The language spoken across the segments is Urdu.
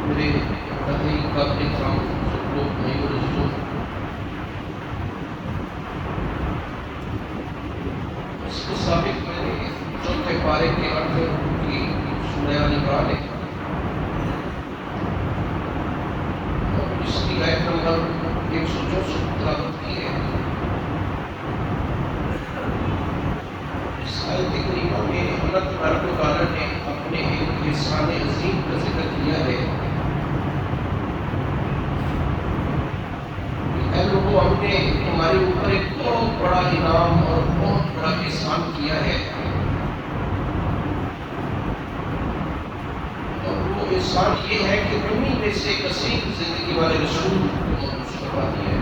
میرے بھائی قابل احترام سب لوگ بھائی اور عزیزوں، اس کے سابق میں نے چوتھے پارے کے 8ویں رکوع کی سورہ آل عمران ہے اور اس کی آیت نمبر 164 تلاوت کی ہے۔ اس آیت کریمہ میں اللہ تبارک و تعالیٰ نے اپنے ایک احسان عظیم کا ذکر کیا ہے۔ اے لوگوں، ہم نے تمہارے اوپر ایک بہت بڑا انعام اور بہت بڑا احسان کیا ہے، اور وہ احسان یہ ہے کہ تمہیں میں سے کثیر زندگی والے رسول کو مبعوث کروا دیا ہے۔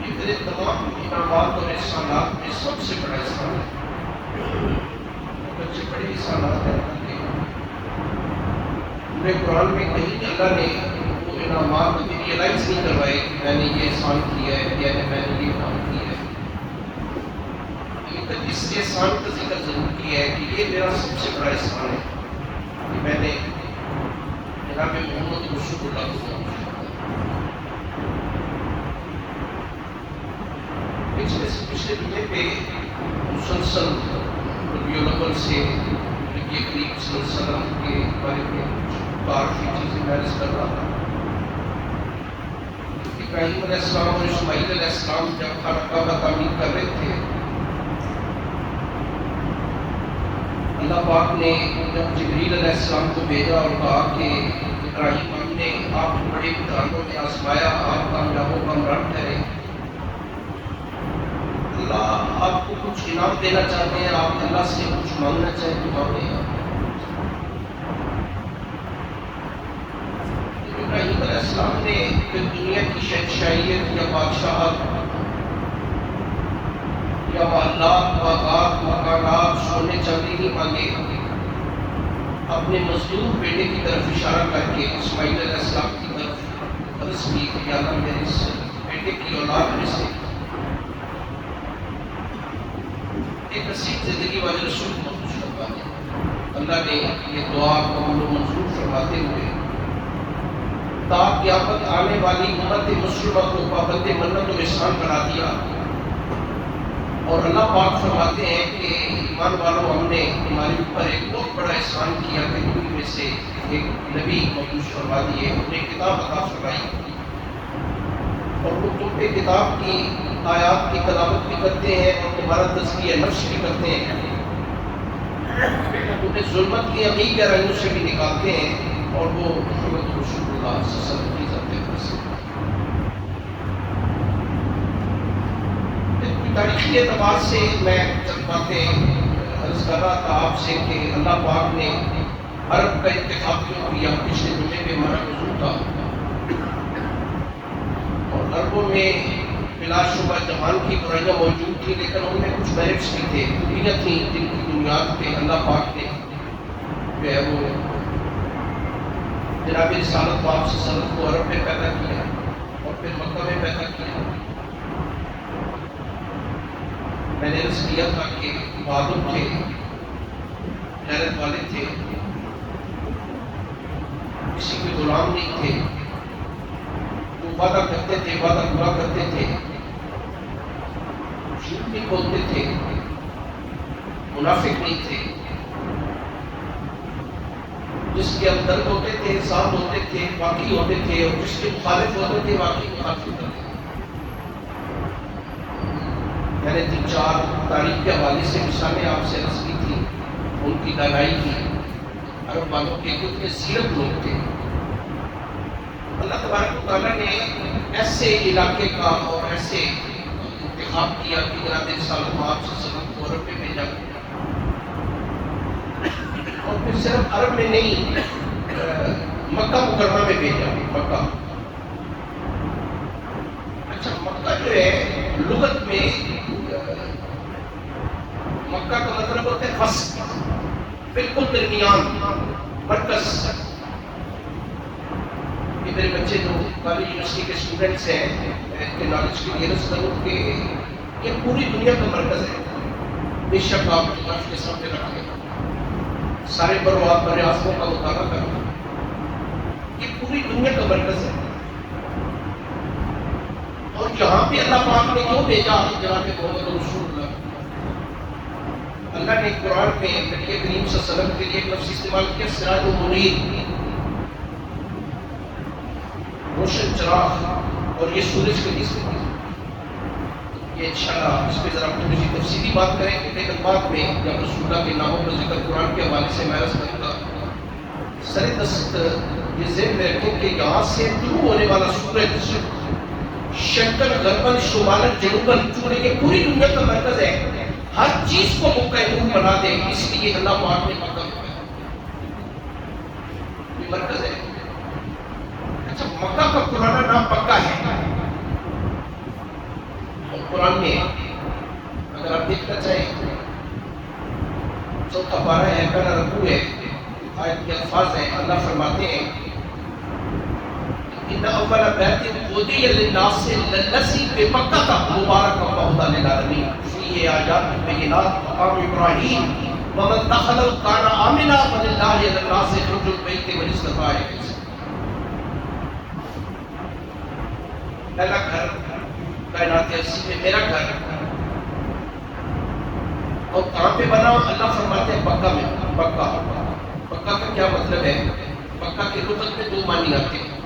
یہ میرے تمام انعامات اور احسانات میں سب سے بڑا احسان ہے۔ بچے بڑے احسانات ہیں اللہ کے۔ پورے قرآن میں کہیں اللہ نے وہ انعامات ریئلائز نہیں کروائے کہ میں نے یہ احسان کیا ہے یا میں نے یہ کام کیا ہے، لیکن اس احسان کا ذکر ضرور کیا ہے کہ یہ میرا سب سے بڑا احسان ہے کہ میں نے جناب محمد رسول اللہ کو پچھلے مہینے پہ مسلسل ربیع الاول سے نبی کریم صلی اللہ علیہ وسلم کے بارے میں کافی چیزیں میں عرض کر رہا تھا۔ ابراہیم علیہ السلام اور اسماعیل علیہ السلام جب خانہ کعبہ تعمیر کر رہے تھے، اللہ پاک نے جب جبریل علیہ السلام کو بھیجا اور کہا کہ ابراہیم، ہم نے آپ کو بڑے امتحانوں میں آزمایا، آپ کامیابوں کا امران ٹھہرے، اللہ آپ کو کچھ انعام دینا چاہتے ہیں، آپ اللہ سے کچھ مانگنا چاہیں تو مانگیں۔ ابراہیم علیہ السلام نے پھر دنیا کی شہنشاہیت یا بادشاہت یا محلات، باغات، مکانات، سونے چاندی نہیں مانگے، اپنے مزدور بیٹے کی طرف اشارہ کر کے اسماعیل علیہ السلام کی طرف عرض کی کہ یا اللہ میرے اس بیٹے کی اولاد میں سے ایک نصیب زندگی والے رسول کو خوش کروا دے۔ اللہ نے یہ دعا قبول و منظور فرماتے ہوئے تا قیامت آنے والی امت مسلمہ کو پابند منت و احسان کرا دیا، اور اللہ پاک فرماتے ہیں کہ ایمان والوں، ہم نے تمہارے اوپر ایک بہت بڑا احسان کیا کہ تم میں سے ایک نبی مبعوث فرما دیے، انہیں کتاب عطا فرمائی، اور وہ تم پہ کتاب کی آیات کی تلاوت بھی کرتے ہیں اور تمہارا تزکیہ نفس بھی کرتے ہیں، انہیں ظلمت کی عمیق گہرائیوں سے بھی نکالتے ہیں، اور وہ محمد رسول اللہ صلی اللہ علیہ وسلم کی ذات اقدس ہے۔ تاریخی اعتبار سے میں چند باتیں عرض کر رہا تھا آپ سے کہ اللہ پاک نے عرب کا انتخاب کیوں کیا، پچھلے جمعے میں ہمارا موضوع تھا، اور عربوں میں بلا شبہ جہان کی برائیاں موجود تھیں، لیکن ان میں کچھ میرٹس بھی تھے، خوبیاں تھیں جن کی بنیاد پہ اللہ پاک نے جو ہے وہ جناب رسالت پاک صلی اللہ علیہ وسلم کو عرب میں پیدا کیا اور پھر مکہ میں پیدا کیا۔ میں نے عرض کیا تھا کہ بہادر تھے، غیرت والے تھے، کسی کے غلام نہیں تھے، وہ وعدہ کرتے تھے، وعدہ پورا کرتے تھے، جھوٹ نہیں بولتے تھے، منافق نہیں تھے، جس کے اندر ہوتے تھے صاف ہوتے تھے، واقعی ہوتے تھے، اور جس کے مخالف ہوتے تھے واقعی مخالف ہوتے تھے۔ میں نے 3-4 تاریخ کے حوالے سے مثالیں آپ سے عرض کی تھی، ان کی دانائی کی، عرب والوں کے کتنے سیرت لوگ تھے۔ اللہ تبارک و تعالیٰ نے ایسے علاقے کا اور ایسے انتخاب کیا کہ جناب رسالت پاک صلی اللہ علیہ وسلم کو عرب میں بھیجا، اور پھر صرف عرب میں نہیں، مکہ مکرمہ میں بھیجا۔ مکہ، اچھا مکہ جو ہے لغت میں مکہ کا مطلب ہوتا ہے وسط، بالکل درمیان، مرکز۔ یہ میرے بچے جو کالج یونیورسٹی کے اسٹوڈنٹس ہیں، ان کے نالج کے لیے عرض کروں کہ یہ پوری دنیا کا مرکز ہے، بے شک آپ کے سامنے رکھیں۔ سارے بروات بڑے آسموں کا مطالعہ کرو، یہ پوری دنیا کا مرکز ہے۔ اور یہاں پہ اللہ پاک نے کیوں بھیجا جناب محمد رسول اللہ؟ اللہ نے قرآن میں نبی کریم صلی اللہ علیہ وسلم کے لیے ایک لفظ استعمال کیا، سراج و منیر، روشن چراغ، اور یہ سورج کے لیے یہ انشاءاللہ اس پہ ذرا تھوڑی سی تفصیلی بات کریں گے، لیکن بعد میں جب رسول اللہ کے ناموں کا ذکر قرآن کے حوالے سے میں عرض کروں گا۔ سر دست یہ ذہن میں رکھیں کہ یہاں سے طلوع ہونے والا سورج شرقاً غرباً شمالاً جنوباً، چونکہ یہ پوری دنیا کا مرکز ہے، ہر چیز کو مکہ نور بنا دے، اس لیے اللہ پاک نے مکہ بنایا، یہ مرکز ہے۔ اچھا، مکہ کا پرانا نام پکا ہے، اور قرآن میں اگر آپ دیکھنا چاہیں چوتھا پارہ ہے، پہلا رکوع ہے، آیت کے الفاظ ہیں، اللہ فرماتے ہیں ان اول بیت وضع للناس للذی بمکہ مبارک وہدی للعالمین فیہ آیات بینات مقام ابراہیم ومن دخلہ کان آمنا وللہ علی الناس حج البیت من استطاع الیہ سبیلا۔ پہلا گھر کائنات ارضی میں میرا گھر، اور کہاں پہ بنا؟ اللہ فرماتے ہیں مکہ میں۔ مکہ کا کیا مطلب ہے؟ مکہ کی لغت میں دو معنی آتے ہیں۔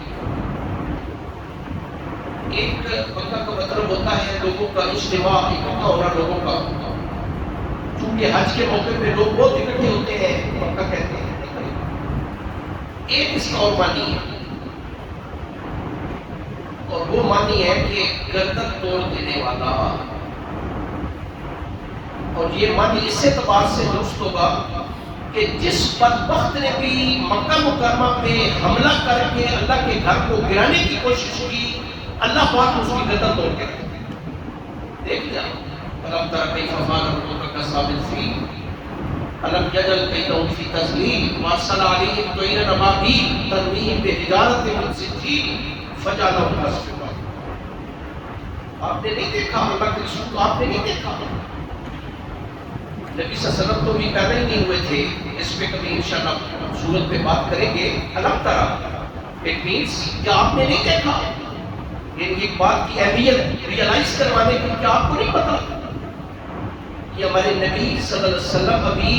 ایک مکہ کا مطلب ہوتا ہے لوگوں کا اجتماع، اکٹھا ہونا لوگوں کا، چونکہ حج کے موقع پہ لوگ بہت اکٹھے ہوتے ہیں، مکہ کہتے ہیں۔ ایک اس کا اور معنی ہے، اور وہ معنی ہے کہ گردن توڑ دینے والا، اور یہ معنی اس اعتبار سے درست ہوگا کہ جس بدبخت نے بھی مکہ مکرمہ پہ حملہ کر کے اللہ کے گھر کو گرانے کی کوشش کی، اللہ پاک اس کی گردن توڑ کے رکھے۔ دیکھ لیا الم تر کیف فعل ربک باصحاب الفیل الم یجعل کیدہم فی تضلیل وارسل علیہم طیرا ابابیل ترمیہم بحجارۃ من سجیل فجعلہم کعصف مأکول۔ آپ نے نہیں دیکھا اللہ کے رسول کو؟ آپ نے نہیں دیکھا؟ نبی صلی اللہ علیہ وسلم تو بھی پیدا ہی نہیں ہوئے تھے، اس پہ کبھی انشاءاللہ صورت پہ بات کریں گے۔ الم ترا اٹ مینس کہ آپ نے نہیں دیکھا، یعنی ایک بات کی اہمیت ریئلائز کروانے کی کہ آپ کو نہیں پتا کہ ہمارے نبی صلی اللہ علیہ وسلم ابھی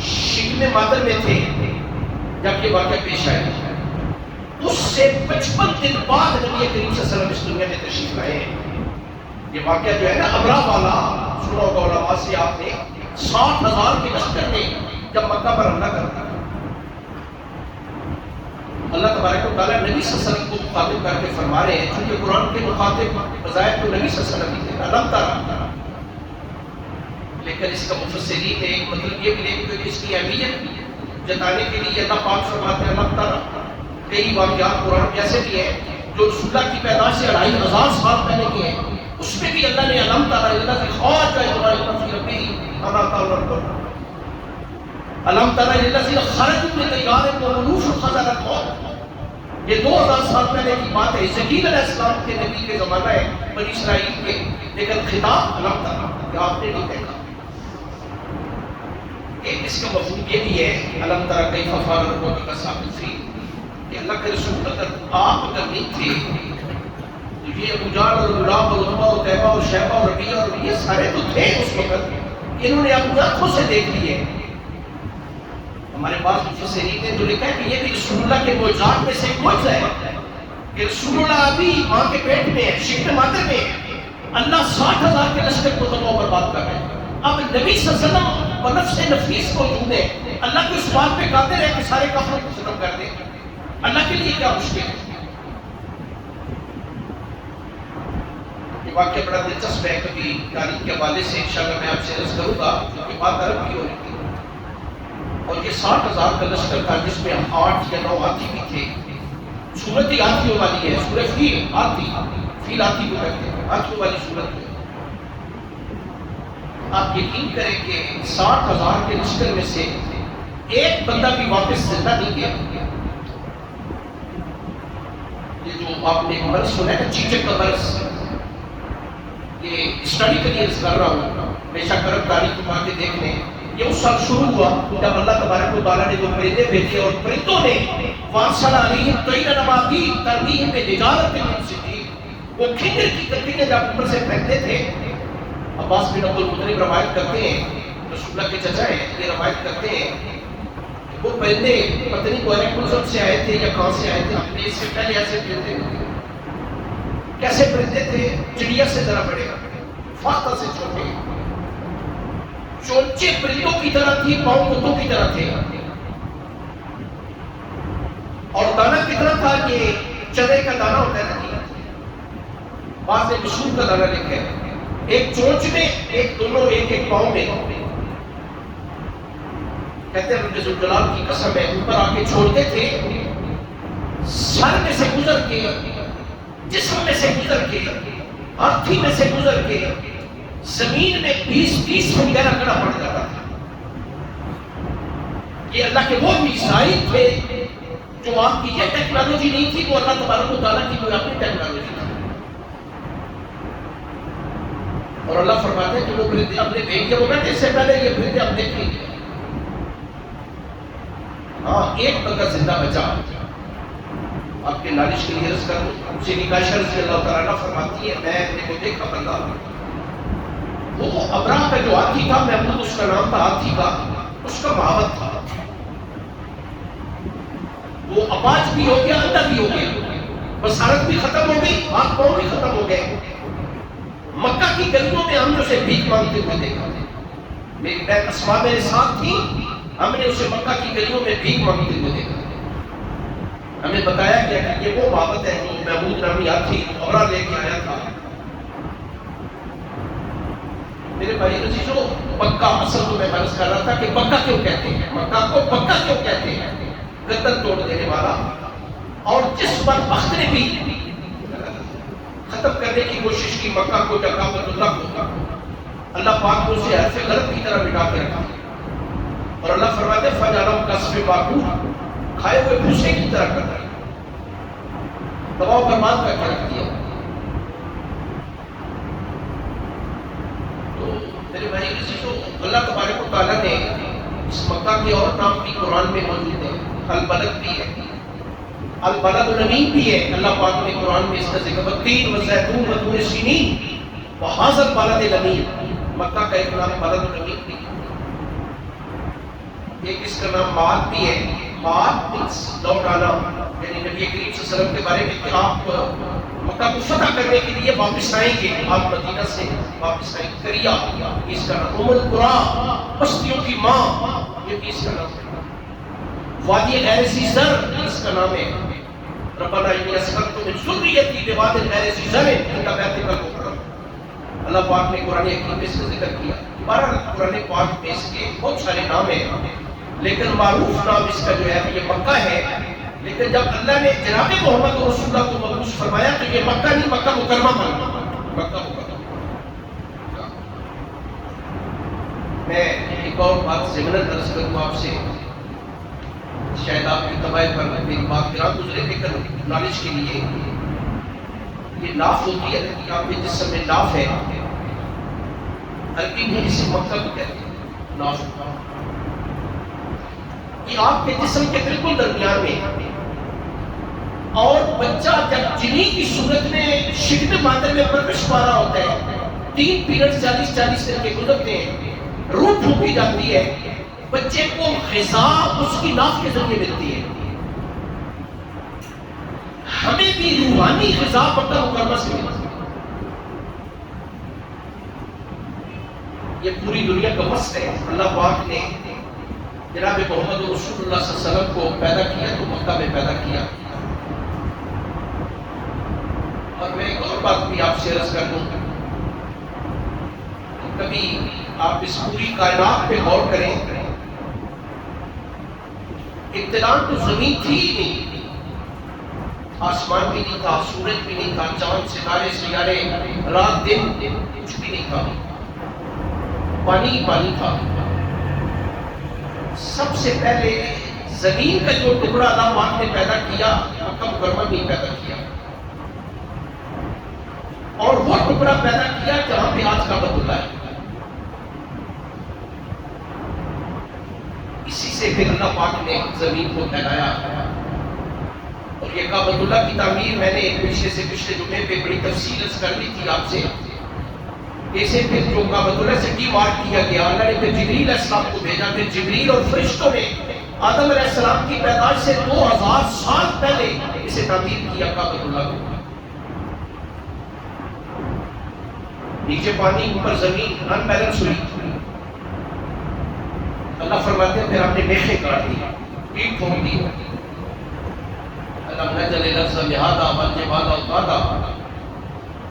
شکم مادر میں تھے جب یہ واقعہ پیش آیا، اس سے 55 دن بعد نبی کریم صلی اللہ علیہ وسلم اس دنیا میں تشریف لائے ہیں۔ یہ واقعہ جو ہے نا ابرا والا، سنا ہوگا علماء سے آپ نے، 60,000 کے لشکر نے جب مکہ پر حملہ کرتا، اللہ تبارک و تعالیٰ نبی صلی اللہ علیہ وسلم کو مخاطب کر کے فرما رہے ہیں، چونکہ قرآن کے مخاطب بظاہر تو نبی صلی اللہ علیہ وسلم ہی تھے، الم ترا، لیکن اس کا مفسرین نے ایک مطلب یہ بھی لے کہ اس کی اہمیت جتانے کے لیے اللہ پاک فرماتے ہیں الم ترا۔ کئی واقعات قرآن میں ایسے بھی ہیں جو رسول اللہ کی پیدائش سے 2500 سال پہلے کے ہیں، اس میں بھی اللہ نے الم ترا الذی خرج ابراہیم فی ربہ انا تعالی الم ترا الذی خرج من دیار ومنوف خزر الموت۔ یہ 2000 سال پہلے کی بات ہے، اسحاق علیہ السلام کے نبی کے زمانہ ہے، بنی اسرائیل کے، لیکن خطاب الم ترا کہ آپ نے نہیں دیکھا۔ ایک اس کا مفہوم یہ بھی ہے الم ترا کیف فعل ربک باصحاب الفیل، کہ اللہ کے رسول آپ اگر نہیں تھے تو یہ ابو جہل اور غلاب اور عتبہ اور طیبہ اور شیبہ اور ربیعہ اور یہ سارے تو تھے اس وقت، انہوں نے اپنی آنکھوں سے دیکھ لیے۔ ہمارے پاس مفسرین نے جو لکھا ہے کہ یہ بھی رسول اللہ کے معجزات میں سے ایک معجزہ ہے کہ رسول اللہ ابھی ماں کے پیٹ میں ہے، شکم مادر میں ہے، اللہ 60,000 کے لشکر کو تباہ و برباد کر رہے ہیں۔ اب نبی صلی اللہ علیہ وسلم بنفس نفیس موجود ہے، اللہ کو اس بات پہ قادر ہے کہ سارے کفروں کو ختم کر دیں، اللہ کے لیے کیا مشکل ہے۔ یہ واقعہ بڑا دلچسپ ہے، کبھی تاریخ کے حوالے سے انشاءاللہ میں آپ سے عرض کروں گا، کیونکہ بات عرب کی ہو رہی تھی، اور یہ 60,000 کا لشکر تھا جس میں 8 یا 9 ہاتھی بھی تھے۔ صورت ہی ہاتھیوں والی ہے، سورہ فیل، فیل ہاتھی کو کہتے ہیں، ہاتھیوں والی صورت ہے۔ آپ یقین کریں کہ 60,000 کے لشکر میں سے ایک بندہ بھی واپس زندہ نہیں گیا۔ یہ جو آپ نے مرض سنا ہے نا، چیچک کا مرض، یہ اسٹڈی کے لیے کر رہا ہوں، بے شک عرب تاریخ کو آ کے دیکھ لیں، یہ اس سال شروع ہوا جب اللہ تبارک و تعالیٰ نے وہ پرندے بھیجے اور پرندوں نے وارسل علیہم طیرا ابابیل ترمیہم بحجارۃ من سجیل، وہ کھنجر کی ککڑیاں جب اوپر سے پھینکتے تھے. عباس بن عبد المطلب روایت کرتے ہیں، رسول اللہ کے چچا ہیں، یہ روایت کرتے ہیں وہ پرندے پتہ نہیں کوئلم سے آئے تھے یا کہاں سے آئے تھے، اپنے اس سے پہلے ایسے پرندے کیسے پرندے تھے، چڑیا سے ذرا بڑے، فاختہ سے چھوٹے، چونچے پرندوں کی طرح تھی، پاؤں کتوں کی طرح تھے. اور دانا کتنا تھا کہ چنے کا دانا ہوتا ہے نا، بعض نے مشہور کا دانا لکھا ہے، ایک چونچ میں ایک دونوں ایک ایک پاؤں میں. کہتے ہیں رب ذوالجلال کی قسم ہے اوپر آ کے چھوڑتے تھے، سر میں سے گزر کے، جسم میں سے گزر کے، ہاتھی میں سے گزر کے زمین میں 20 فٹ گہرا کڑا پڑ جاتا تھا. یہ اللہ کے وہ میزائل تھے جو آپ کی یہ ٹیکنالوجی نہیں تھی، وہ اللہ تبارک و تعالیٰ کی کوئی اپنی ٹیکنالوجی تھی. اور اللہ فرماتے ہیں کہ وہ پرندے اپنے بھیجے، وہ کہتے اس سے پہلے یہ پرندے ہم دیکھیں گے. ہاں ایک بندہ زندہ بچا، آپ کے نالش کے لیے عرض کروں، سیدی عائشہ رضی اللہ تعالیٰ فرماتی ہے میں نے کو دیکھا بندہ، وہ ابراہ کا جو ہاتھی تھا، محمود اس کا نام تھا، ہاتھی کا اس کا معاوت تھا، وہ اپاج بھی ہو گیا، اندھا بھی ہو گیا، بصارت بھی ختم ہو گئی، ہاتھ پاؤں بھی ختم ہو گئے. مکہ کی گلیوں میں ہم نے اسے بھیک مانگتے ہوئے دیکھا، میری بہن اسماء میرے ساتھ تھی، ہم نے اسے مکہ کی گلیوں میں بھیک مانگتے ہوئے دیکھا. ہمیں بتایا گیا کہ یہ وہ معبد ہے جو محمود نامی ہاتھی ابرا لے کے آیا تھا. میرے بھائی عزیزو، پکا اصل تو میں عرض کر رہا تھا کہ پکا کیوں کہتے ہیں، مکہ کو پکا کیوں کہتے ہیں، گردن توڑ دینے والا. اور جس بدبخت نے بھی ختم کرنے کی کوشش کی مکہ کو، کعبۃ اللہ کو، اللہ پاک کو اسے حرف غلط کی طرح مٹا کے رکھا. اور اللہ فرماتے ہیں فَجَعَلَهُ كَعَصْفٍ مَّأْكُولٍ، کھائے ہوئے بھوسے کی طرح کر دیا، دباؤ برباد کر کے رکھ دیا. تو میرے بھائی عزیزو، اللہ تبارک و تعالیٰ نے اس مکہ کے اور نام بھی قرآن میں موجود ہیں، البلد بھی ہے، البلد الامین بھی ہے. اللہ پاک نے قرآن میں اس کا ذکر والتین والزیتون وطور سینین وہذا البلد الامین. مکہ کا ایک نام بلد الامین بھی ہے، ایک اس کا نام مال بھی ہے. مال مینس لوٹانا، یعنی نبی کریم صلی اللہ علیہ وسلم کے بارے میں کہ آپ مکہ کو فتح کرنے کے لیے واپس آئیں گے، آپ مدینہ سے واپس آئیں گے. کریا اس کا نام، ام القری بستیوں کی ماں، یہ بھی اس کا نام ہے. وادی غیر ذی زرع اس کا نام ہے. ربنا انی اسکنت من ذریتی بواد غیر ذی زرع عند بیتک المحرم. اللہ پاک نے قرآن حکیم میں اس کا ذکر کیا. بہرحال قرآن پاک میں اس کے بہت سارے نام ہیں، لیکن معروف نام اس کا جو ہے یہ مکہ ہے. لیکن جب اللہ نے جناب محمد رسول اللہ کو مبعوث فرمایا تو یہ مکہ نہیں، مکہ مکرمہ بنا، مکہ مکرمہ. میں ایک اور بات ضمناً عرض کروں آپ سے، شاید آپ کی طباع پر میری بات گراں گزرے، لیکن نالج کے لیے یہ لاف ہوتی ہے کہ آپ کے جسم میں لاف ہے، عربی میں اسے مکہ کو کہتے ہیں، لاف. یہ آپ کے جسم کے بالکل درمیان میں، اور بچہ جب جنین کی صورت میں شکم مادر میں پرورش پا رہا ہوتا ہے، 3 پیریڈ 40 دن کے گزرتے ہیں، روح پھونکی جاتی ہے، بچے کو غذا اس کی ناف کے ذریعے ملتی ہے. ہمیں بھی روحانی غذا مکہ مکرمہ سے ملتی ہے. یہ پوری دنیا کا وصف ہے. اللہ پاک نے جناب محمد رسول اللہ صلی اللہ علیہ وسلم کو پیدا کیا تو مکہ میں پیدا کیا. اور میں ایک اور بات بھی آپ سے عرض کر دوں، کبھی آپ اس پوری کائنات پہ غور کریں، ابتداء تو زمین تھی ہی نہیں، آسمان بھی نہیں تھا، سورج بھی نہیں تھا، چاند ستارے سیارے، رات دن کچھ بھی نہیں تھا، پانی ہی پانی تھا. سب سے پہلے زمین کا جو ٹکڑا اللہ پاک نے پیدا کیا، مکہ مکرمہ میں پیدا کیا، اور وہ ٹکڑا پیدا کیا جہاں پہ آج کا بدلہ ہے. اسی سے پھر اللہ پاک نے زمین کو پھیلایا. اور یہ کعبۃ اللہ کی تعمیر میں نے پچھلے جمعے پہ بڑی تفصیل کر لی تھی آپ سے. اسے پھر جو کعبۃ اللہ سے ڈیمارک کیا گیا، اللہ نے پھر جبریل علیہ السلام کو بھیجا. پھر جبریل اور فرشتوں نے آدم علیہ السلام کی پیدائش سے 2000 سال پہلے اسے تعمیر کیا کعبۃ اللہ کو. نیچے پانی اوپر زمین ان بیلنس ہوئی. اللہ فرماتے ہیں پھر آپ نے میخیں کاٹ دی، پیٹ پھونک دی. اللہ نجل لفظ لہذا والجبال اوتادا.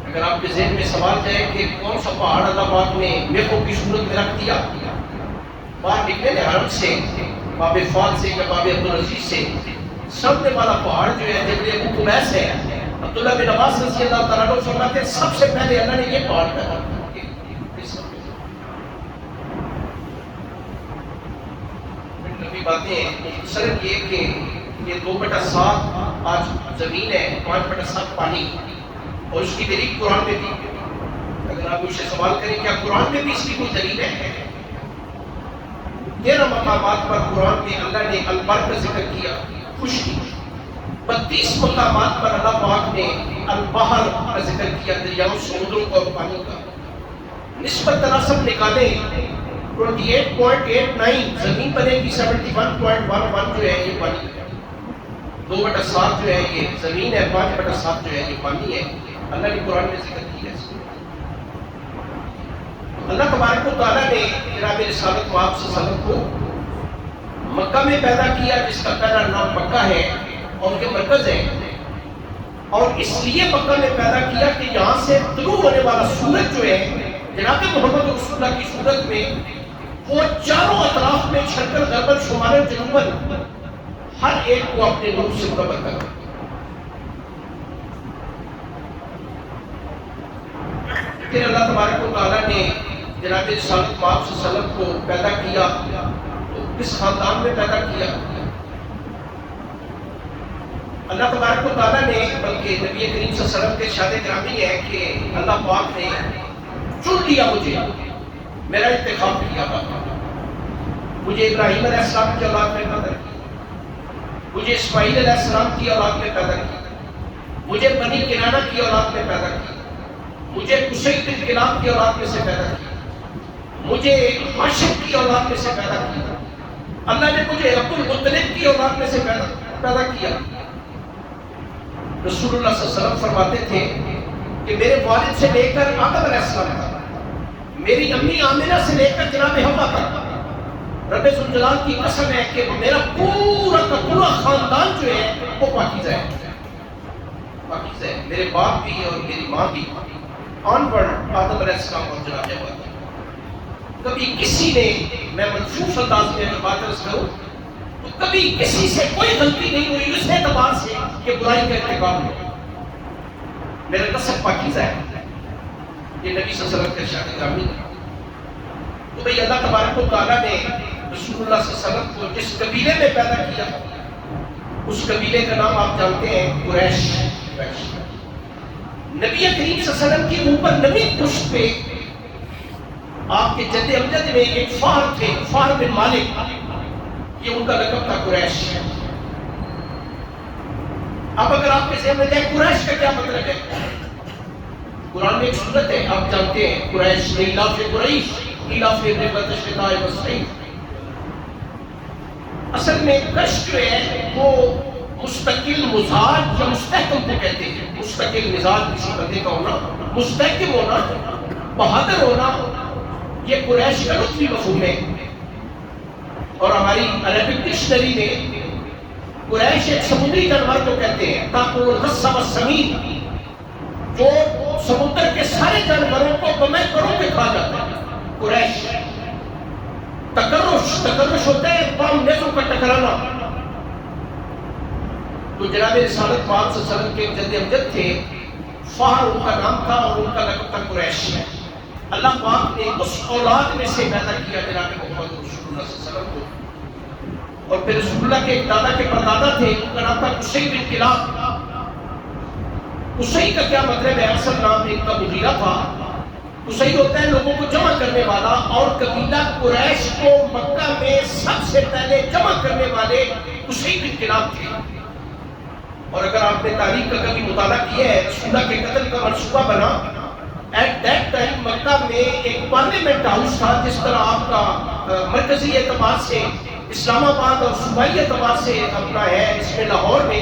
اگر آپ کے ذہن میں سوال جائے کہ کون سا پہاڑ اللہ پاک نے میخوں کی صورت میں رکھ دیا، باہر نکلے نا حرم سے، باب فال سے یا باب عبدالعزیز سے، سامنے والا پہاڑ جو ہے جبل ابو قبیس ہے. عبداللہ بن عباس رضی اللہ تعالیٰ عنہ فرماتے ہیں سب سے پہلے اللہ نے یہ پہاڑ پیدا کیا. باتیں مختصراً یہ کہ یہ 2/7 آج زمین ہے، 5/7 پانی، اور اس کی دلیل قرآن میں بھی. اگر آپ مجھ سے سوال کریں کیا قرآن میں بھی اس کی کوئی دلیل ہے؟ 13 مقامات پر قرآن میں اللہ نے البر کا ذکر کیا، خشکی. 32 مقامات پر اللہ پاک نے البحر کا ذکر کیا، دریاؤں سمندروں کو اور پانی کا. نسبت تناسب نکالیں 28.89 زمین بنے گی، 71.11 جو ہے یہ پانی ہے. 2/7 جو ہے یہ زمین ہے، 5/7 جو ہے یہ پانی ہے. اللہ نے قرآن میں ذکر کیا ہے. اللہ تبارک و تعالیٰ نے جناب رسالت مآب صلی اللہ علیہ وسلم کو مکہ میں پیدا کیا، جس کا پہلا نام مکہ ہے اور یہ مرکز ہے. اور اس لیے مکہ میں پیدا کیا کہ یہاں سے طلوع ہونے والا سورج جو ہے جناب محمد رسول اللہ کی صورت میں وہ چاروں اطراف میں چھکر غربت شمال جنوباً ہر ایک کو اپنے نور سے مکمل کرا. پھر اللہ تبارک و تعالیٰ نے جناب رسالت مآب صلی اللہ علیہ وسلم کو پیدا کیا تو کس خاندان میں پیدا کیا؟ اللہ تبارک و تعالیٰ نے، بلکہ نبی کریم صلی اللہ علیہ وسلم کے ارشاد گرامی ہے کہ اللہ پاک نے چن لیا مجھے، میرا انتخاب کیا تھا. مجھے ابراہیم علیہ السلام کی اولاد میں پیدا کیا، مجھے اسماعیل علیہ السلام کی اولاد میں پیدا کیا، مجھے بنی کنانہ کی اولاد میں پیدا کیا، مجھے قصی بن کلاب کی اولاد میں سے پیدا کیا، مجھے ہاشم کی اولاد میں سے پیدا کیا. اللہ نے مجھے عبد المطلب کی اولاد میں سے پیدا کیا. رسول اللہ صلی اللہ علیہ وسلم فرماتے تھے کہ میرے والد سے لے کر آدم علیہ السلام تک، میری امی آمنہ سے لے کر جناب حوا تک، رب ذوالجلال کی قسم ہے کہ میرا پورا کا پورا خاندان جو ہے وہ پاکیزہ ہے. پاکیزہ ہے، میرے باپ بھی اور میری ماں بھی. آن ورڈ آدم علیہ السلام اور جناب حوا تک. کبھی کسی نے، میں منصوص انداز میں بات عرض کروں تو کبھی کسی سے کوئی غلطی نہیں ہوئی اس اعتبار سے کہ برائی کا ارتکاب ہو. میرا نسب پاکیزہ ہے. یہ نبی صلی اللہ علیہ وسلم کے ارشاد گرامی ہے. تو بھئی اللہ تبارک و تعالیٰ نے رسول اللہ صلی اللہ علیہ وسلم کو جس قبیلے میں پیدا کیا اس قبیلے کا نام آپ جانتے ہیں قریش. نبی کریم صلی اللہ علیہ وسلم کے اوپر نبی پشت پہ آپ کے جد امجد میں ایک فہر تھے، فہر بن مالک، یہ ان کا لقب تھا قریش. اب اگر آپ کے ذہن میں جائے قریش کا کیا مطلب ہے، قرآن میں ایک سورت ہے آپ جانتے ہیں، قریش ایلاف قریش ایلاف رحلۃ الشتاء والصیف. اصل میں کش جو ہے وہ مستقل مزاج یا مستحکم کو کہتے ہیں. مستقل مزاج کسی بندے کا ہونا، مستحکم ہونا، بہادر ہونا، یہ قریش کا لطفی مفہوم ہے. اور ہماری عربک ڈکشنری میں قریش ایک سمندری جانور کو کہتے ہیں، تاکل الغص والسمین، جو سمندر کے سارے جانوروں کو بمے کروں کے کھا جاتا ہے. قریش تکرش ہوتا ہے قوم نیزوں کا ٹکرانا. تو جناب رسالت مآب صلی اللہ علیہ وسلم کے جد امجد تھے، فہر ان کا نام تھا اور ان کا لقب تھا قریش. اللہ پاک نے اس اولاد میں سے پیدا کیا جناب محمد رسول اللہ صلی اللہ علیہ وسلم کو. اور پھر رسول اللہ کے ایک دادا کے پردادا تھے، ان کا نام تھا قصی بن کلاب. قصی کا کیا مطلب ہے، اصل نام ان کا مغیرہ تھا. قصی ہوتا ہے لوگوں کو جمع کرنے والا، اور قبیلہ قریش کو مکہ میں سب سے پہلے جمع کرنے والے قصی بن کلاب تھے۔ اور اگر آپ نے تاریخ کا کبھی مطالعہ کیا ہے، رسولہ کے قتل کا منصوبہ بنا ایٹ دیٹ ٹائم مکہ میں ایک پارلیمنٹ ہاؤس تھا، جس طرح آپ کا مرکزی اعتبار سے اسلام آباد اور صوبائی اعتبار سے اپنا ہے اس میں لاہور میں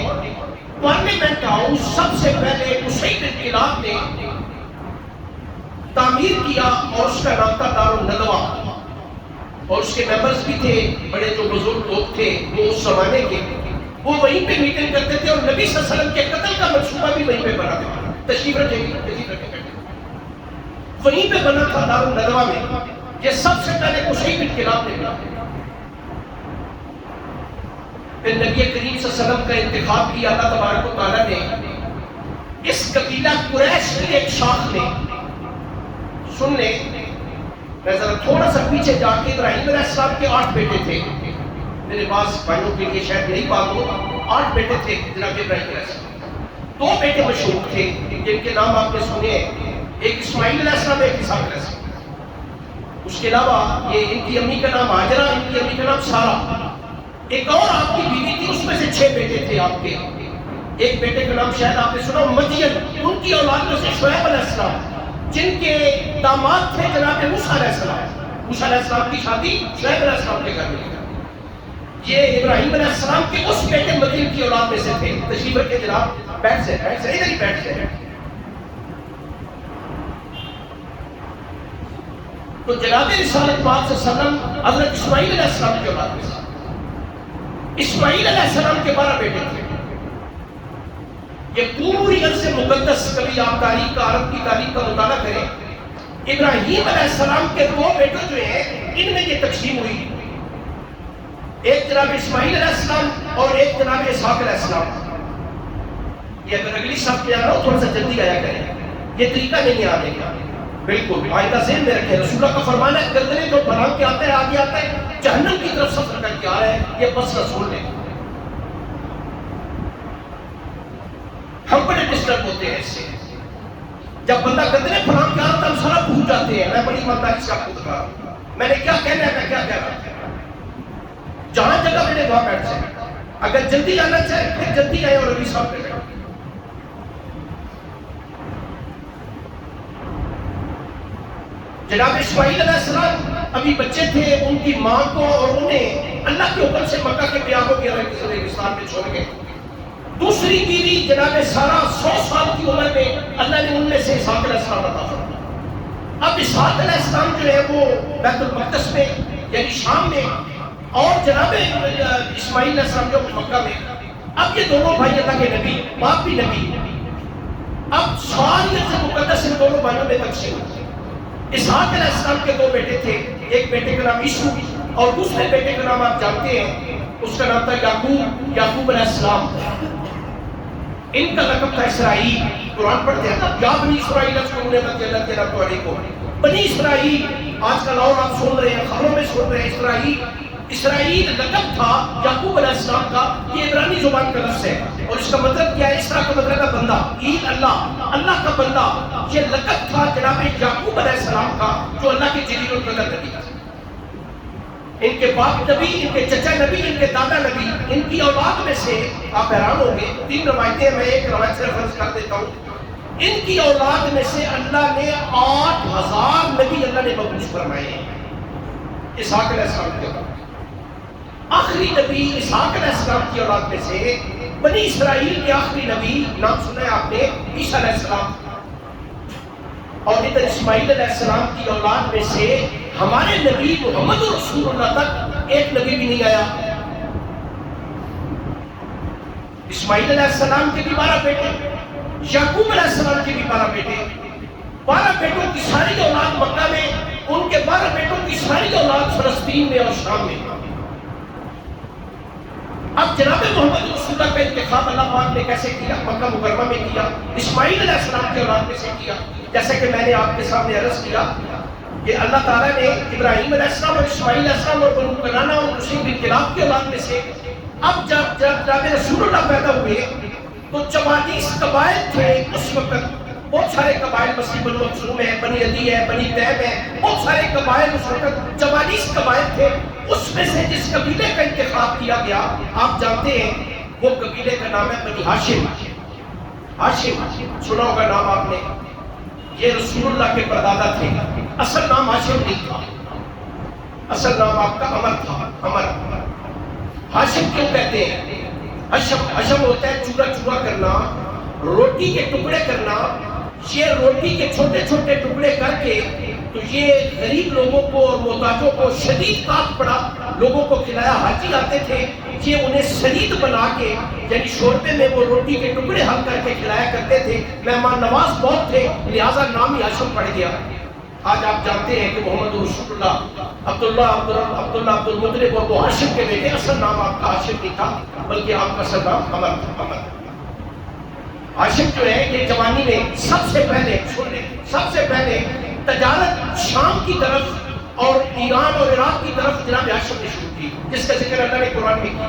پارلیمنٹ ہاؤس سب سے پہلے قصی بن کلاب نے تعمیر کیا، اور اس کا نام تھا دارالندوہ، اور اس کے ممبرز بھی تھے بڑے جو بزرگ لوگ تھے وہ اس زمانے کے، وہ وہیں پہ میٹنگ کرتے تھے، اور نبی صلی اللہ علیہ وسلم کے قتل کا منصوبہ بھی وہیں پہ بنا تھا۔ تشریف رکھے وہیں پہ بنا تھا دارالندوہ میں، یہ سب سے پہلے قصی بن کلاب نے بنا۔ پھر نبی کریم صلی اللہ علیہ وسلم کا انتخاب کیا اللہ تبارک و تعالیٰ نے اس قبیلہ قریش کی ایک شاخ نے۔ سن لیں، میں ذرا تھوڑا سا پیچھے جا کے، ابراہیم علیہ السلام کے 8 بیٹے تھے، میرے پاس بھائیوں کے لیے شاید یہی بات ہو، 8 بیٹے تھے جناب ابراہیم علیہ السلام۔ 2 بیٹے مشہور تھے جن کے نام آپ نے سنے، ایک اسماعیل علیہ السلام، ایک اسحاق علیہ السلام۔ اس کے علاوہ یہ ان کی امی کا نام ہاجرہ، ان کی امی کا نام سارہ، ایک اور آپ کی بیوی تھی، اس میں سے 6 بیٹے تھے آپ کے۔ ایک بیٹے کا نام شاید آپ نے سنا مدین، ان کی اولاد میں سے شعیب علیہ السلام، جن کے داماد تھے جناب موسیٰ علیہ السلام۔ موسیٰ علیہ السلام کی شادی شعیب علیہ السلام کے گھر میں ہوئی۔ یہ ابراہیم علیہ السلام کے اس بیٹے مدین کی اولاد میں سے تھے۔ تشریف رکھے جناب، بیٹھ سے ادھر ہی بیٹھ سے۔ تو جناب رسالت پاک صلی اللہ علیہ وسلم حضرت اسماعیل علیہ السلام کی اولاد میں سے۔ اسماعیل علیہ السلام کے 12 بیٹے تھے۔ یہ پوری عرض مقدس، کبھی آپ تاریخ کا، عرب کی تاریخ کا مطالعہ کریں، ابراہیم علیہ السلام کے 2 بیٹے جو ہیں ان میں یہ تقسیم ہوئی، ایک جناب اسماعیل علیہ السلام اور ایک جناب اسحاق علیہ السلام۔ یہ اگر اگلی صف پہ آنا ہو تھوڑا سا جلدی آیا کریں، یہ طریقہ نہیں آنے کا، بالکل آئندہ ذہن میں رکھیں۔ رسول اللہ کا فرمان ہے گردنیں جو پھلانگ کے آتا ہے آگے آتا ہے جہنم کی طرف سفر کر کے آ رہا ہے، یہ بس رسول نے۔ ہم بڑے ڈسٹرب ہوتے ہیں اس سے، جب بندہ گردنیں پھلانگ کے آتا ہے ہم سارا بھول جاتے ہیں۔ میں بڑی ایمانداری سے آپ کو بتا رہا ہوں، میں نے کیا کہنا ہے، میں کیا کہہ رہا ہوں، جہاں جگہ میں نے وہاں بیٹھ جائے، اگر جلدی آنا چاہے پھر جلدی آئے اور ابھی صاحب پہ بیٹھے۔ جناب اسماعیل علیہ السلام ابھی بچے تھے، ان کی ماں کو اور انہیں اللہ کے حکم سے مکہ کے پیاروں کے ریگستان میں چھوڑ گئے۔ دوسری بیوی جناب سارہ 100 سال کی عمر میں اللہ نے ان میں سے اسحاق علیہ السلام عطا فرمایا۔ اب اسحاق علیہ السلام جو ہے وہ بیت المقدس میں یعنی شام میں، اور جناب اسماعیل علیہ السلام جو مکہ میں۔ اب یہ دونوں بھائی اللہ کے نبی، باپ بھی نبی، اب ساری سے مقدس ان دونوں بھائیوں میں تقسیم ہوئی۔ اسحاق علیہ السلام کے 2 بیٹے تھے، ایک بیٹے کا نام عیسو اور دوسرے بیٹے کا نام آپ جانتے ہیں، اس کا نام تھا یعقوب علیہ السلام۔ ان کا لقب تھا اسرائیل۔ قرآن پڑھتے ہیں نا، یا بنی اسرائیل اذکروا نعمتی التي انعمت علیکم۔ بنی اسرائیل آج کل اور آپ سن رہے ہیں، خبروں میں سن رہے ہیں اسرائیل لقب تھا یعقوب علیہ السلام کا، یہ عبرانی زبان کا لفظ ہے، اور اس کا مطلب کیا ہے؟ اسرا کا مطلب ہے بندہ، اللہ، اللہ کا بندہ۔ یہ لقب تھا جناب یعقوب علیہ السلام کا، جو اللہ کے جلیل القدر نبی تھے۔ ان کے باپ نبی، ان کے چچا نبی، ان کے دادا نبی، ان کی اولاد میں سے آپ حیران ہوں گے، 3 روایتیں، میں ایک روایت سے فرض کر دیتا ہوں۔ ان کی اولاد میں سے اللہ نے 8000 نبی اللہ نے مبعوث فرمائے ہیں اسحاق علیہ السلام کے بعد۔ آخری نبی اسحاق علیہ السلام کی اولاد میں سے بنی اسرائیل کے آخری نبی نام سنا ہے آپ نے، عیسیٰ علیہ السلام، اور ادھر اسماعیل علیہ السلام کی اولاد میں سے ہمارے نبی محمد رسول اللہ تک ایک نبی بھی نہیں آیا۔ اسماعیل علیہ السلام کے بھی 12 بیٹے، یعقوب علیہ السلام کے بھی 12 بیٹے، 12 بیٹوں کی ساری اولاد مکہ میں، ان کے 12 بیٹوں کی ساری اولاد فلسطین میں اور شام میں۔ اب جناب محمد رسول اللہ کا انتخاب اللہ پاک نے کیسے کیا؟ مکہ مکرمہ میں کیا، اسماعیل علیہ السلام کی اولاد میں سے کیا، جیسا کہ میں نے آپ کے سامنے عرض کیا کہ اللہ تعالیٰ نے ابراہیم علیہ السلام اور اسماعیل علیہ السلام اور بنو کنانہ اور قصی بن کلاب کی اولاد میں سے اب جب جناب رسول اللہ پیدا ہوئے تو 44 قبائل تھے اس وقت بہت سارے قبائل مسیح بنو مخزوم ہے، بنی عدی ہے، بنی تیم ہے، بہت سارے قبائل اس وقت 44 قبائل تھے، اس میں سے جس قبیلے کا انتخاب کیا گیا آپ جانتے ہیں وہ قبیلے کا نام ہے بنی ہاشم۔ ہاشم سنا ہوگا نام آپ نے، یہ رسول اللہ کے پردادا تھے، اصل نام ہاشم نہیں تھا، اصل نام آپ کا عمر تھا، عمر۔ ہاشم کیوں کہتے ہیں؟ حشم ہوتا ہے چورا چورا کرنا، روٹی کے ٹکڑے کرنا، یہ روٹی کے چھوٹے چھوٹے ٹکڑے کر کے تو یہ غریب لوگوں کو اور محتاجوں کو شدید کاٹ پڑا لوگوں کو کھلایا، حاجی آتے تھے یہ انہیں شدید بنا کے یعنی شوربے میں وہ روٹی کے ٹکڑے حل کر کے کھلایا کرتے تھے، مہمان نواز بہت تھے، لہٰذا نام ہی ہاشم پڑ گیا۔ آج آپ جانتے ہیں کہ محمد رسول اللہ عبداللہ عبد المطلب اور وہ ہاشم کے بیٹے، اصل نام آپ کا ہاشم نہیں تھا بلکہ آپ کا اصل نام عمر تھا، عمر۔ ہاشم جو ہے یہ جوانی میں سب سے پہلے تجارت شام کی طرف اور ایران اور عراق کی طرف جناب ہاشم نے شروع کی، جس کا ذکر اللہ نے قرآن میں کیا۔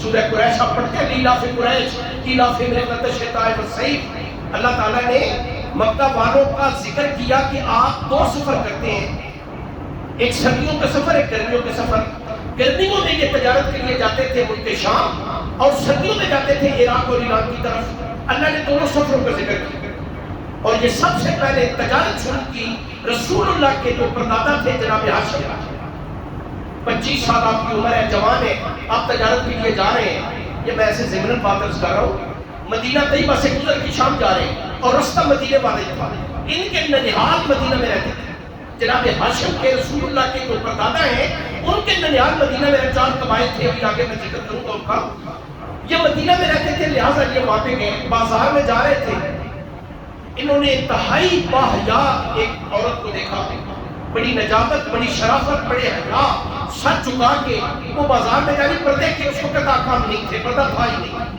سورہ قریش آپ پڑھتے ہیں، لیلاف قریش لیلاف رحلۃ الشتاء والصیف، اللہ تعالیٰ نے مکہ والوں کا ذکر کیا کہ آپ 2 سفر کرتے ہیں، ایک سردیوں کا سفر، ایک گرمیوں کا سفر۔ گرمیوں میں یہ تجارت کے لیے جاتے تھے ملک شام، اور سردیوں میں جاتے تھے عراق اور ایران کی طرف۔ اللہ نے دونوں سفروں کا ذکر کیا، اور یہ سب سے پہلے تجارت شروع کی رسول اللہ کے جو پردادا تھے جناب ہاشم۔ 25 سال آپ کی عمر ہے، جوان ہے، آپ تجارت کے لیے جا رہے ہیں۔ یہ میں ایسے ضمن بات عرض کر رہا ہوں، مدینہ طیبہ سے گزر کے شام جا رہے ہیں اور رستہ مدینے والے تھا، ان کے ننیال مدینہ میں رہتے تھے۔ جناب ہاشم کے رسول اللہ کے جو پردادا ہیں ان کے ننیال مدینہ میں 4 قبائل تھے، ابھی آگے میں ذکر کروں گا ان کا۔ یہ مدینہ میں رہتے تھے، لہٰذا یہ وہاں پہ گئے، بازار میں جا رہے تھے، انہوں نے انتہائی باحیا ایک عورت کو دیکھا، بڑی نجابت، بڑی شرافت، بڑے حیا، سر جھکا کے وہ بازار میں جاری پردے کے اس وقت آکام نہیں تھے، پردہ تھا ہی نہیں۔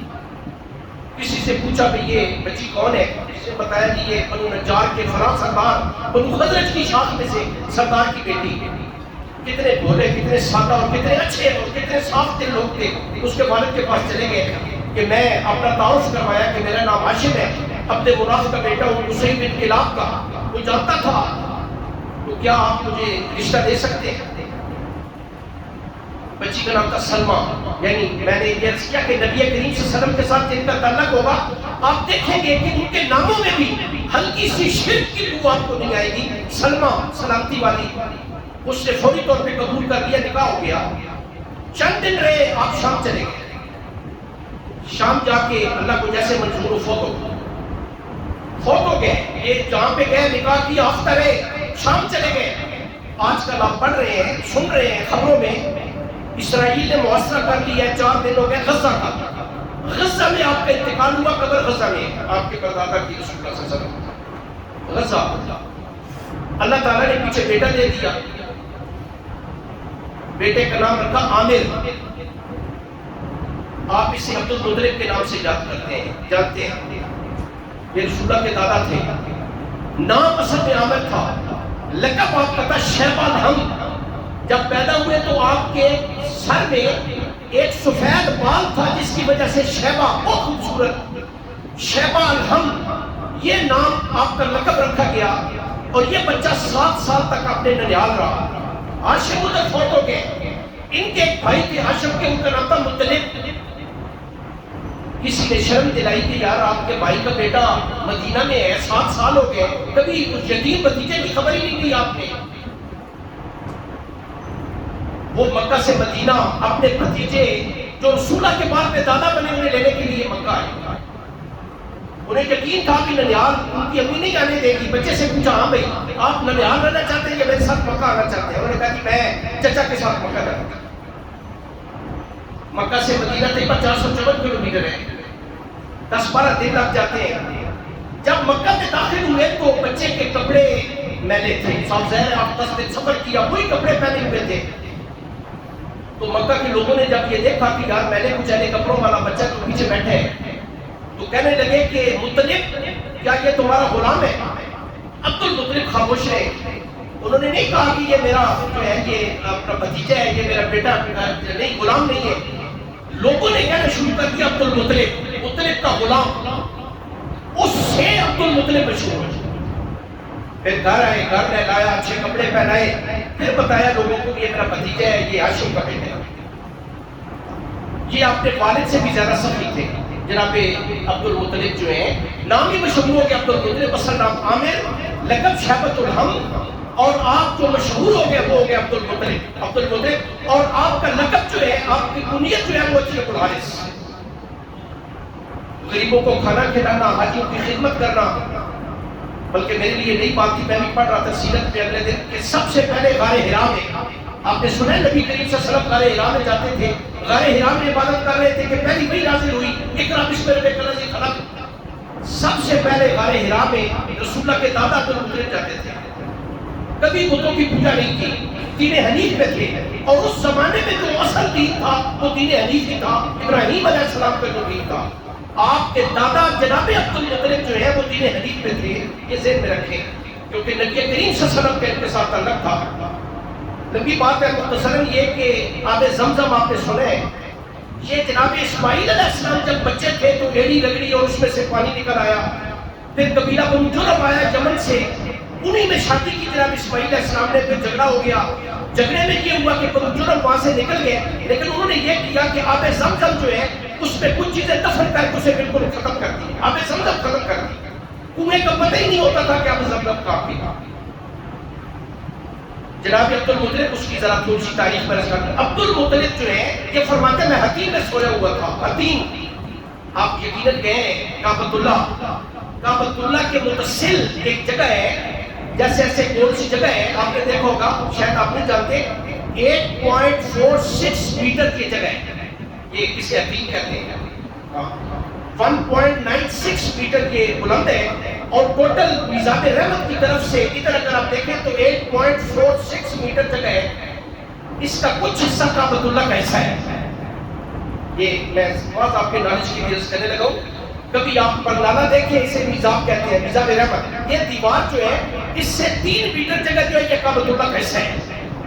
کسی سے پوچھا کہ یہ بچی کون ہے؟ کسی سے بتایا کہ یہ بنو نجار کے فلاں سردار، بنو خزرج کی شاخ میں سے سردار کی بیٹی۔ کتنے بھولے، کتنے سادہ اور کتنے اچھے اور کتنے صاف دل لوگ تھے۔ اس کے والد کے پاس چلے گئے کہ میں اپنا تعارف کروایا کہ میرا نام ہاشم ہے، عبد مناف کا بیٹا ہوں، حسین بن کلاب کا، وہ جانتا تھا، تو کیا آپ مجھے رشتہ دے سکتے ہیں؟ بچی کا نام تھا سلمہ، یعنی میں نے یہ عرض کیا کہ نبی کریم صلی اللہ علیہ وسلم کے ساتھ جن کا تعلق ہوگا آپ دیکھیں گے کہ ان کے ناموں میں بھی ہلکی سی شرک کی بو آپ کو نہیں آئے گی۔ سلمہ سلامتی والی، اس نے فوری طور پہ قبول کر لیا، نکاح ہو گیا۔ چند دن رہے، آپ شام چلے گئے، شام جا کے اللہ کو جیسے منظور فوت ہو گئے، یہ جہاں پہ گئے نکاح کی ہفتہ رہے، شام چلے گئے۔ آج کل آپ پڑھ رہے ہیں، سن رہے ہیں خبروں میں، اسرائیل نے محاصرہ کر لیا ہے، 4 دن ہو گئے غزہ کا، غزہ میں آپ کا انتقال ہوا، قبر غزہ میں آپ کے پردادا کی رسول اللہ صلی اللہ علیہ وسلم۔ غزہ اللہ تعالیٰ نے پیچھے بیٹا دے دیا، بیٹے کا نام رکھا عامر، آپ اسے عبد المطلب کے نام سے یاد کرتے ہیں، جانتے ہیں، یہ رسول اللہ کے دادا تھے۔ نام اصل میں عامر تھا، لقب آپ کا تھا شیبہ الحم۔ جب پیدا ہوئے تو آپ کے سر میں ایک سفید بال تھا جس کی وجہ سے شیبہ، بہت خوبصورت، شیبہ الحم یہ نام آپ کا لقب رکھا گیا، اور یہ بچہ 7 سال تک اپنے ننیال رہا۔ ہاشم ادھر فوت ہو گئے، ان کے ایک بھائی تھے ہاشم کے، ان کا نام تھا مطلب۔ کسی نے شرم دلائی کہ یار آپ کے بھائی کا بیٹا مدینہ میں ہے، 7 سال ہو گئے، کبھی اس یتیم بھتیجے کی خبر ہی نہیں دی آپ نے۔ وہ مکہ سے مدینہ اپنے بھتیجے جو رسول اللہ کے بعد میں دادا بنے انہیں لینے کے لیے مکہ آئے۔ انہیں یقین تھا کہ ننیال ان کی امی نہیں آنے دے گی۔ بچے سے پوچھا، ہاں بھائی آپ ننیال رہنا چاہتے ہیں یا میرے ساتھ مکہ آنا چاہتے ہیں؟ انہوں نے کہا کہ میں چچا کے ساتھ مکہ جانا چاہتا ہوں۔ مکہ سے مدینہ طیبہ 454 کلومیٹر ہے، 10-12 دن لگ جاتے ہیں۔ جب مکہ میں داخل ہوئے تو بچے کے کپڑے میلے تھے، صاحب ظاہر آپ 10 دن سفر کیا، وہی کپڑے پہنے ہوئے تھے۔ تو مکہ کے لوگوں نے جب یہ دیکھا کہ یار میلے کچھ ایسے کپڑوں والا بچہ تو پیچھے بیٹھے ہے، تو کہنے لگے کہ مطلب کیا یہ تمہارا غلام ہے؟ عبد المطلب خاموش رہے، انہوں نے نہیں کہا کہ یہ میرا جو ہے یہ اپنا بھتیجا ہے، یہ میرا بیٹا نہیں، غلام نہیں ہے۔ لوگوں نے کہنا شروع کر دیا عبد المطلب، مطلب کا غلام۔ اس سے عبد المطلب مشہور ہے. پھر گھر آئے, گھر میں لایا, اچھے کپڑے پہنائے, پھر بتایا لوگوں کو کہ یہ میرا بھتیجا ہے, یہ ہاشم کا بیٹا ہے. یہ اپنے والد سے بھی زیادہ سخی تھے. جناب عبد المطلب جو ہیں نام ہی مشہور ہو گیا عبد المطلب, اصل نام عامر, لقب شہبۃ الحم, اور آپ جو مشہور ہو گئے وہ ہو گئے عبد المطلب. عبد المطلب اور آپ کا لقب جو ہے, آپ کی کنیت جو ہے وہ تھی ابو الحارث. غریبوں کو کھانا کھلانا, حاجیوں کی خدمت کرنا. بلکہ میرے لیے نئی بات تھی, میں بھی پڑھ رہا تھا سیرت میں اگلے دن کہ سب سے پہلے غار حرا میں, آپ نے سنا ہے نبی کریم صلی اللہ علیہ وسلم غار حرا میں جاتے تھے, غار حرا میں عبادت کر رہے تھے کہ پہلی وہی نازل ہوئی اقرا بسم ربک الذی خلق. سب سے پہلے غار حرا میں رسول اللہ کے دادا عبد المطلب جاتے تھے. کبھی بتوں کی پوجا نہیں کی, دین حنیف میں تھے, اور اس زمانے میں جو اصل دین تھا وہ دین حنیف ہی تھا, ابراہیم علیہ السلام کا جو دین تھا. آپ کے دادا جناب عبد المطلب جو ہے وہ دین حنیف میں تھے, یہ ذہن میں رکھیں, کیونکہ نبی کریم صلی اللہ علیہ وسلم کا ان کے ساتھ تعلق تھا. نبی بات ہے مختصراً یہ کہ آب زمزم آپ نے سنا ہے, یہ جناب اسماعیل علیہ السلام جب بچے تھے تو ایڑی رگڑی اور اس میں سے پانی نکل آیا. پھر قبیلہ بنو جرم آیا یمن سے, انہی میں شادی کی جناب اسماعیل علیہ السلام نے. پھر جھگڑا ہو گیا, جھگڑے میں یہ ہوا کہ بنو جرم وہاں سے نکل گئے, لیکن انہوں نے یہ کیا کہ آب زمزم جو ہے اس میں کچھ چیزیں دفن کر کے اسے بالکل ختم کر دی, آب زمزم ختم کر دی. کنویں کا پتہ ہی نہیں ہوتا تھا کہ آب زمزم کہاں پہ. جناب عبد المطلب, اس کی ذرا تھوڑی سی تاریخ میں رکھا. عبد المطلب جو ہے یہ فرماتے ہیں میں حتیم میں سویا ہوا تھا. حتیم آپ یقیناً گئے کعبۃ اللہ, کعبۃ اللہ کے متصل ایک جگہ ہے, جیسے ایسے کون سی جگہ ہے آپ نے دیکھا ہوگا, شاید آپ نہیں جانتے, 8.46 میٹر کی جگہ ہے. یہ کسے حتیم کہتے ہیں, 1.96 میٹر کے بلند ہے, اور ٹوٹل میزان رحمت کی طرف سے ادھر اگر آپ دیکھیں تو 8.46 میٹر جگہ ہے. اس کا کچھ حصہ کعبۃ اللہ کا حصہ ہے. یہ میں بات آپ کے نالج کی وجہ سے کرنے لگا ہوں. کبھی آپ پرنالہ دیکھیں, اسے میزاب کہتے ہیں, میزاب رحمت. یہ دیوار جو ہے اس سے 3 میٹر جگہ جو ہے یہ کعبۃ اللہ کا حصہ ہے.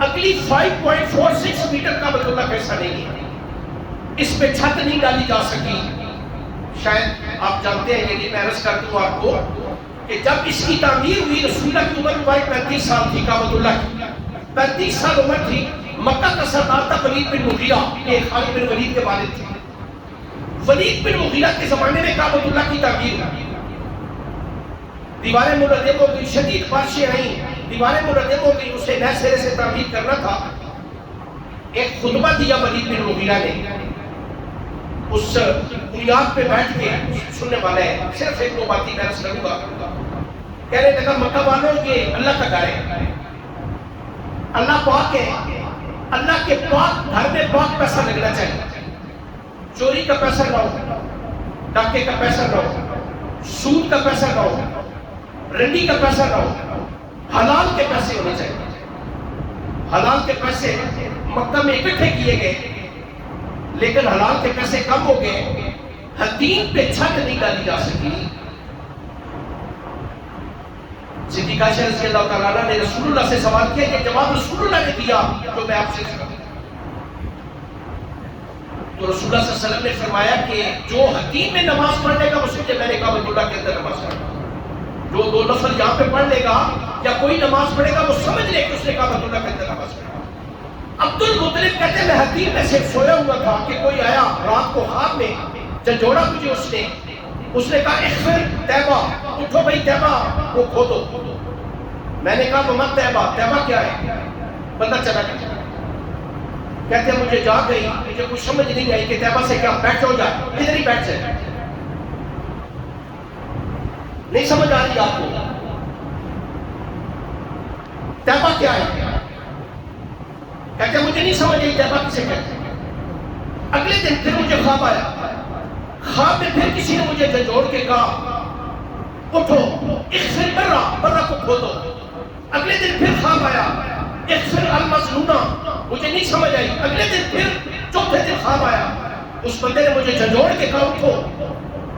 اگلی 5.46 میٹر کعبۃ اللہ کا حصہ نہیں ہے. اس پہ چھت نہیں ڈالی جا سکی. شاید آپ جانتے ہیں, یہ میں عرض کر دوں آپ کو کہ جب اس کی تعمیر ہوئی رسول اللہ کی عمر مبارک 35 سال تھی. کعبۃ اللہ کی 35 سال عمر تھی. مکہ کا سردار تھا ولید بن مغیرہ, یہ خالد بن ولید کے والد تھے. ولید بن مغیرہ کے زمانے میں کعبۃ اللہ کی تعمیر ہوئی. دیواریں مردب ہو گئی, شدید بارشیں آئیں, دیواریں مردب ہو گئی, اسے نئے سرے سے تعمیر کرنا تھا. ایک خطبہ دیا ولید بن مغیرہ نے, اس بنیاد پہ بیٹھ کے سننے والے ہیں, صرف ایک دو باتیں میں عرض کروں گا. کہنے لگا مکہ والوں یہ اللہ کا گھر ہے, اللہ پاک ہے, اللہ کے پاک گھر میں پاک پیسہ لگنا چاہیے. چوری کا پیسہ نہ ہو, ڈاکے کا پیسہ نہ ہو, سود کا پیسہ نہ ہو, رنڈی کا پیسہ نہ ہو, حلال کے پیسے ہونے چاہیے. حلال کے پیسے مکہ میں اکٹھے کیے گئے, لیکن حلال کے پیسے کم ہو گئے. حتیم پہ چھت نہیں ڈالی جا سکی. صدیقہ عائشہ رضی اللہ تعالیٰ عنہ نے رسول اللہ سے سوال کیا, یہ جواب رسول اللہ نے دیا جو میں آپ سے سنا. تو رسول اللہ صلی اللہ علیہ وسلم نے فرمایا کہ جو حتیم میں نماز پڑھنے کا وہ سمجھے میں نے کعبۃ اللہ کے اندر نماز پڑھا. جو 2 نفل یہاں پہ پڑھ لے گا یا کوئی نماز پڑھے گا وہ سمجھ لے کہ اس نے کعبۃ اللہ کے اندر نماز پڑھا. عبد المطلب کہتے ہیں میں حتیم میں سے سویا ہوا تھا کہ کوئی آیا رات کو خواب میں, جھنجھوڑا مجھے اس نے کہا اغفر طیبہ, اٹھو بھائی طیبہ وہ کھودو. میں نے کہا محمد طیبہ, طیبہ کیا ہے؟ بندہ چلا گیا. کہتے ہیں مجھے جاگ گئی, مجھے کچھ سمجھ نہیں آئی کہ طیبہ سے کیا, بیٹھ جاؤ, جا ادھر ہی بیٹھ جائے. نہیں سمجھ آ رہی آپ کو طیبہ کیا ہے؟ کہتے ہیں مجھے نہیں سمجھ آئی طیبہ کسے کہتے ہیں. اگلے دن پھر مجھے خواب آیا, خواب میں پھر کسی نے مجھے جھنجھوڑ کے کہا اٹھو اغفر برہ, برہ کو کھودو. اگلے دن پھر خواب آیا اغفر المظلومہ, مجھے نہیں سمجھ آئی. اگلے دن پھر چوتھے دن خواب آیا, اس بندے نے مجھے جھنجھوڑ کے کہا اٹھو,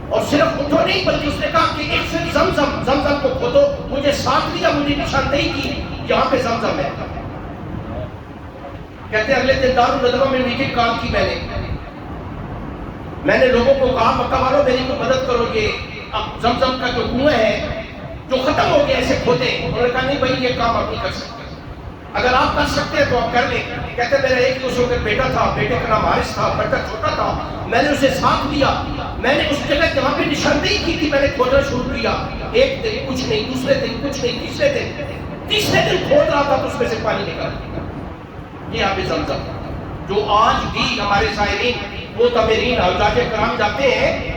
اور صرف اٹھو نہیں بلکہ اس نے کہا کہ اغفر زمزم, زمزم کو کھودو. مجھے ساتھ لیا, مجھے نشاندہی کی یہاں پہ زمزم ہے. کہتے ہیں اگلے دن دارالندوہ میں میٹنگ کال کی میں نے لوگوں کو کہا مکہ والوں میری کو مدد کرو, یہ اب زمزم کا جو کنواں ہے جو ختم ہو گیا اسے کھودے. انہوں نے کہا نہیں بھائی یہ کام آپ نہیں کر سکتے, اگر آپ کر سکتے ہیں تو آپ کر لیں. کہتے میرا ایک ہی اس وقت بیٹا تھا, بیٹے کا نام حارث تھا, بچہ چھوٹا تھا, میں نے اسے ساتھ لیا, میں نے اس جگہ جہاں پہ نشاندہی کی تھی میں نے کھودنا شروع کیا. ایک دن کچھ نہیں, دوسرے دن کچھ نہیں, تیسرے دن کھود رہا تھا تو اس میں سے پانی نکلا. یہ آب زمزم جو آج بھی ہمارے زائرین وہ تابعین حجاج کرام جاتے ہیں,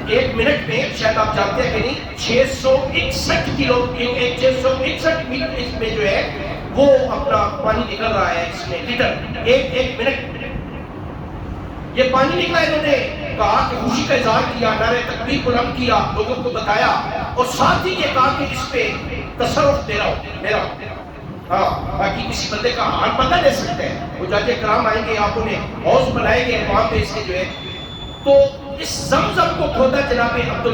ایک منٹ میں شاید آپ جانتے ہیں کہ نہیں 661 کلو 661 میل اس میں جو ہے وہ اپنا پانی نکل رہا ہے, اس میں لیٹر ایک منٹ یہ پانی نکلا. انہوں نے کہا کہ خوشی کا اظہار کیا, نعرہ تکبیر بلند کیا, لوگوں کو بتایا اور ساتھ ہی یہ کہا کہ اس پہ تصرف دے رہا ہوں میرا. ہاں باقی کسی بندے کا حال پتہ لے سکتے ہیں, حجاج کرام آئیں گے, آپ انہیں حوض بنائیں گے وہاں پہ اس کے جو ہے. تو اس زمزم کو کھودا جناب عبد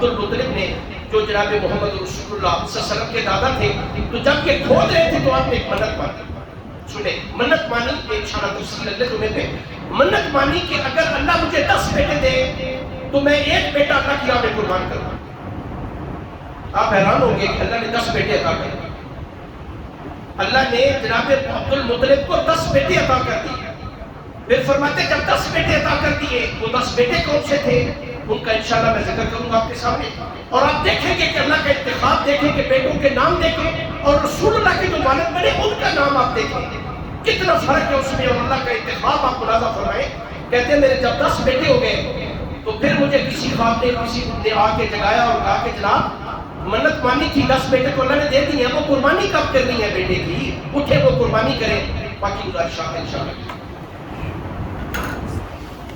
المطلب نے جو جناب محمد رسول اللہ صلی اللہ علیہ وسلم کے دادا تھے. تو جب یہ کھود رہے تھے تو آپ نے ایک منت مانی, سنیں منت مانی, ایک اشارہ تفصیل اللہ تمہیں پہ منت مانی کہ اگر اللہ مجھے 10 بیٹے دے تو میں ایک بیٹا اللہ کی راہ میں قربان کروں. آپ حیران ہوں گے کہ اللہ نے 10 بیٹے عطا کر دیے. اللہ نے جناب عبد المطلب کو 10 بیٹے عطا کر دیے. پھر فرماتے جب 10 بیٹے عطا کر دیے, وہ 10 بیٹے کون سے تھے ان کا انشاءاللہ میں ذکر کروں گا آپ کے سامنے, اور آپ دیکھیں گے کہ اللہ کا انتخاب دیکھیں کہ بیٹوں کے نام دیکھیں اور رسول اللہ کے جو والد بنے ان کا نام آپ دیکھیں کتنا فرق ہے اس میں, اور اللہ کا انتخاب آپ ملاحظہ فرمائیں. کہتے ہیں میرے جب 10 بیٹے ہو گئے تو پھر مجھے کسی خواب نے کسی نے آ کے جگایا اور کہا کہ جناب منت مانی تھی 10 بیٹے کو اللہ نے دے دی ہے, وہ قربانی کب کرنی ہے بیٹے کی, اٹھے وہ قربانی کریں. باقی گزارش انشاءاللہ.